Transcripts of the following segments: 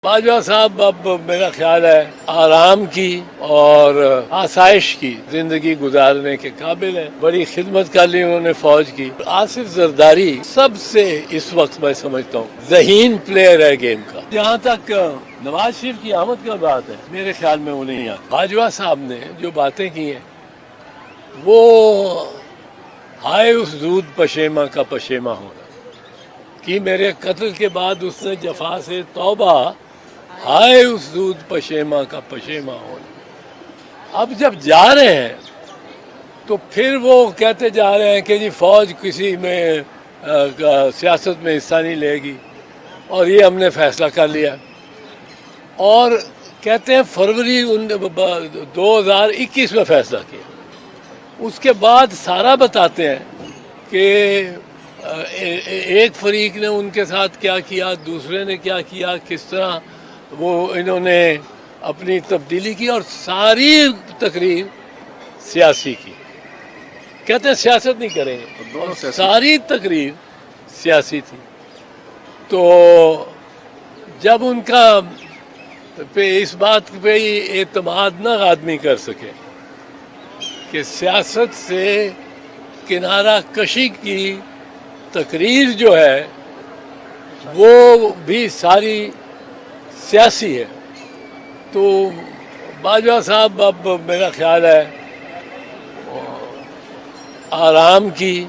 باجوہ صاحب اب میرا خیال ہے آرام کی اور آسائش کی زندگی گزارنے کے قابل ہیں. بڑی خدمت کر لی انہوں نے فوج کی. آصف زرداری سب سے اس وقت میں سمجھتا ہوں ذہین پلیئر ہے گیم کا. جہاں تک نواز شریف کی آمد کا بات ہے میرے خیال میں وہ نہیں آتا. باجوہ صاحب نے جو باتیں کی ہیں وہ ہائے اس دودھ پشیماں کا پشیماں ہونا کہ میرے قتل کے بعد اس نے جفا سے توبہ ہائے اس دودھ پشیماں کا پشیماں ہونا. اب جب جا رہے ہیں تو پھر وہ کہتے جا رہے ہیں کہ جی فوج کسی میں سیاست میں حصہ نہیں لے گی اور یہ ہم نے فیصلہ کر لیا. اور کہتے ہیں فروری 2021 میں فیصلہ کیا. اس کے بعد سارا بتاتے ہیں کہ ایک فریق نے ان کے ساتھ کیا کیا, دوسرے نے کیا کیا, کس طرح وہ انہوں نے اپنی تبدیلی کی, اور ساری تقریر سیاسی کی. کہتے ہیں سیاست نہیں کریں گے, اور ساری تقریر سیاسی تھی. تو جب ان کا اس بات پہ اعتماد نہ آدمی کر سکے کہ سیاست سے کنارہ کشی کی تقریر جو ہے وہ بھی ساری سیاسی ہے, تو باجوہ صاحب اب میرا خیال ہے آرام کی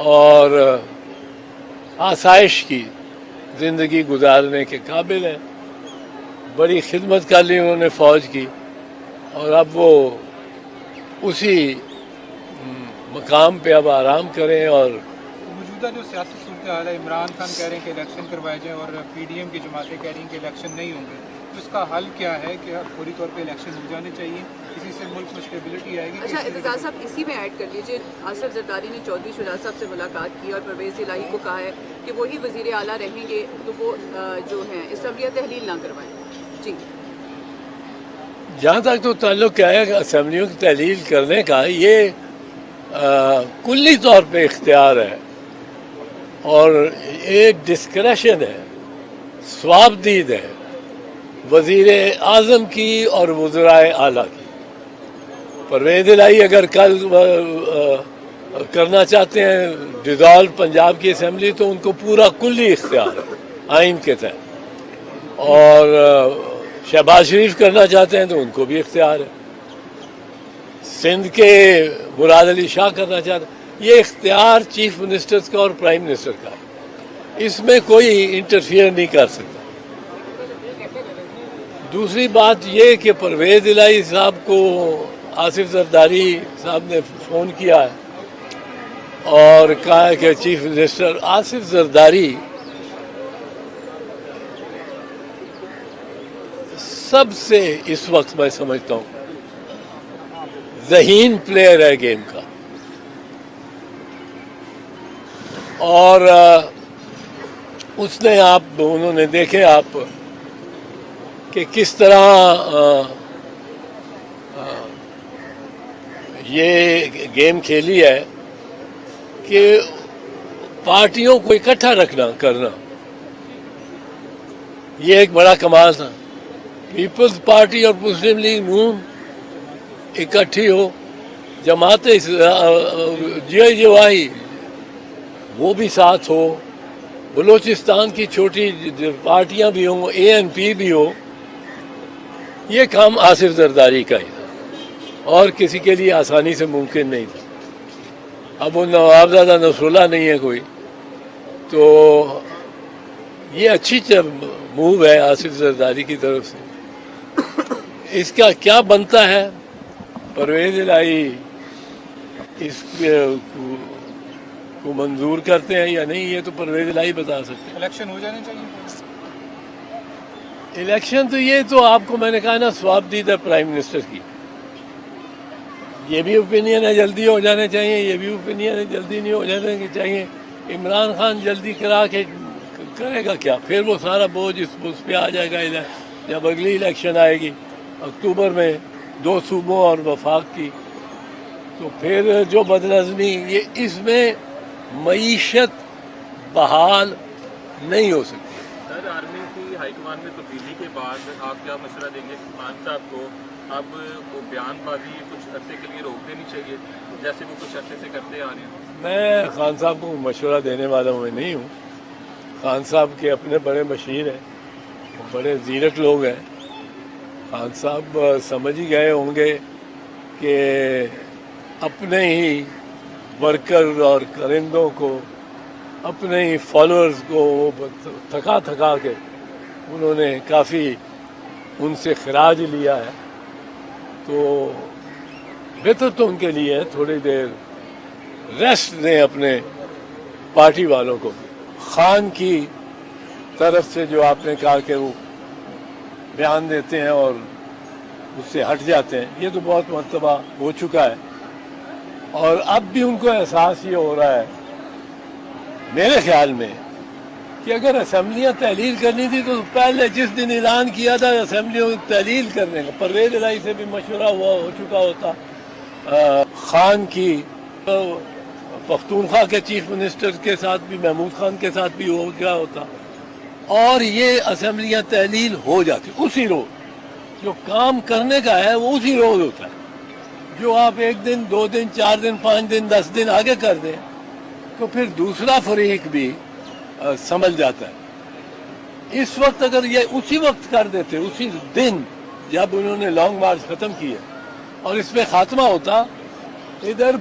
اور آسائش کی زندگی گزارنے کے قابل ہیں. بڑی خدمت کر لی انہوں نے فوج کی, اور اب وہ اسی مقام پہ اب آرام کریں. اور موجودہ جو سیاسی صورتحال ہے, عمران خان کہہ رہے ہیں کہ الیکشن کروائے جائیں اور پی ڈی ایم کی جماعتیں کہہ رہی ہیں کہ الیکشن نہیں ہوں گے, تو اس کا حل کیا ہے کہ فوری طور پہ الیکشن ہو جانے چاہیے, اسی سے ملک میں اسٹیبلٹی آئے گی. اچھا اعتزاز صاحب اسی میں ایڈ کر لیجیے, آصف زرداری نے چودھری شجاع صاحب سے ملاقات کی اور پرویز الہی کو کہا ہے کہ وہی وزیر اعلیٰ رہیں گے تو وہ جو ہیں اسمبلیاں تحلیل نہ کروائیں. جی جہاں تک تو تعلق کیا ہے اسمبلیوں کی تحلیل کرنے کا, یہ کلی طور پہ اختیار ہے اور ایک ڈسکریشن ہے, ثوابدید ہے وزیر اعظم کی اور وزرائے اعلیٰ کی. پرویز الہی اگر کل کرنا چاہتے ہیں ڈیزالو پنجاب کی اسمبلی تو ان کو پورا کلی اختیار ہے آئین کے تحت, اور شہباز شریف کرنا چاہتے ہیں تو ان کو بھی اختیار ہے. سندھ کے مراد علی شاہ کرنا چاہتے ہیں. یہ اختیار چیف منسٹرز کا اور پرائم منسٹر کا ہے, اس میں کوئی انٹرفیئر نہیں کر سکتا. دوسری بات یہ کہ پرویز الہی صاحب کو آصف زرداری صاحب نے فون کیا ہے اور کہا کہ چیف منسٹر آصف زرداری سب سے اس وقت میں سمجھتا ہوں ذہین پلیئر ہے گیم کا. اور اس نے انہوں نے دیکھے آپ کہ کس طرح یہ گیم کھیلی ہے کہ پارٹیوں کو اکٹھا کرنا یہ ایک بڑا کمال تھا. پیپلز پارٹی اور مسلم لیگ نون اکٹھی ہو, جماعت جے وائی وہ بھی ساتھ ہو, بلوچستان کی چھوٹی پارٹیاں بھی ہوں, اے این پی بھی ہو. یہ کام آصف زرداری کا ہی تھا اور کسی کے لیے آسانی سے ممکن نہیں تھا. اب وہ نوابزادہ نصراللہ نہیں ہے کوئی, تو یہ اچھی موو ہے آصف زرداری کی طرف سے. اس کا کیا بنتا ہے, پرویز الہی اس کو منظور کرتے ہیں یا نہیں, یہ تو پرویز الہی بتا سکتے ہیں. الیکشن ہو جانے چاہیے. الیکشن تو یہ تو آپ کو میں نے کہا نا ثوابدید ہے پرائم منسٹر کی. یہ بھی اوپینین ہے جلدی ہو جانے چاہیے, یہ بھی اوپینین ہے جلدی نہیں ہو جانے چاہیے. عمران خان جلدی کرا کے کرے گا کیا, پھر وہ سارا بوجھ اس پہ آ جائے گا جب اگلی الیکشن آئے گی اکتوبر میں 2 صوبوں اور وفاق کی. تو پھر جو بدنظمی یہ اس میں معیشت بحال نہیں ہو سکتی. سر آرمی کی ہائی کمان میں تبدیلی کے بعد آپ کیا مشورہ دیں گے خان صاحب کو؟ اب وہ بیان بازی کچھ عرصے کے لیے روک دینی چاہیے جیسے وہ کچھ عرصے سے کرتے آ رہے ہیں؟ میں خان صاحب کو مشورہ دینے والا میں نہیں ہوں. خان صاحب کے اپنے بڑے مشیر ہیں, بڑے زیرک لوگ ہیں. خان صاحب سمجھ ہی گئے ہوں گے کہ اپنے ہی ورکر اور کرندوں کو, اپنے ہی فالوورز کو تھکا تھکا کے انہوں نے کافی ان سے خراج لیا ہے. تو بہتر تو ان کے لیے ہے تھوڑی دیر ریسٹ دیں اپنے پارٹی والوں کو. خان کی طرف سے جو آپ نے کہا کہ وہ بیان دیتے ہیں اور اس سے ہٹ جاتے ہیں, یہ تو بہت مرتبہ ہو چکا ہے, اور اب بھی ان کو احساس یہ ہو رہا ہے میرے خیال میں کہ اگر اسمبلیاں تحلیل کرنی تھی تو پہلے جس دن اعلان کیا تھا اسمبلیوں کی تحلیل کرنے کا, پرویز الہی سے بھی مشورہ ہو چکا ہوتا, خان کی پختونخوا کے چیف منسٹر کے ساتھ بھی, محمود خان کے ساتھ بھی ہو گیا ہوتا, اور یہ اسمبلیاں تحلیل ہو جاتی اسی روز. جو کام کرنے کا ہے وہ اسی روز ہوتا ہے. جو آپ 1 دن 2 دن 4 دن 5 دن 10 دن آگے کر دیں تو پھر دوسرا فریق بھی سمجھ جاتا ہے. اس وقت اگر یہ اسی وقت کر دیتے, اسی دن جب انہوں نے لانگ مارچ ختم کیا اور اس پہ خاتمہ ہوتا, ادھر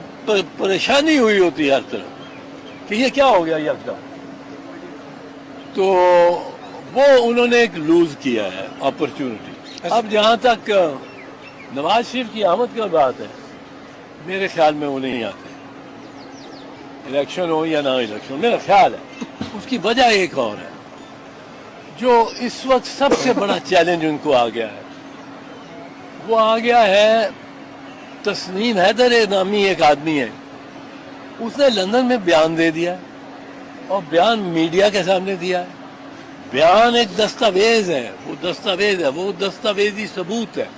پریشانی ہوئی ہوتی ہر طرف کہ یہ کیا ہو گیا یکدم. تو وہ انہوں نے ایک لوز کیا ہے اپرچونٹی. اب جہاں تک نواز شریف کی آمد کا بات ہے, میرے خیال میں وہ نہیں آتے, الیکشن ہو یا نہ الیکشن. میرا خیال ہے اس کی وجہ ایک اور ہے. جو اس وقت سب سے بڑا چیلنج ان کو آ گیا ہے, وہ آ گیا ہے تسنیم حیدر نامی ایک آدمی ہے, اس نے لندن میں بیان دے دیا اور بیان میڈیا کے سامنے دیا ہے. بیان ایک دستاویز ہے, وہ دستاویز ہے, وہ دستاویزی ثبوت ہے.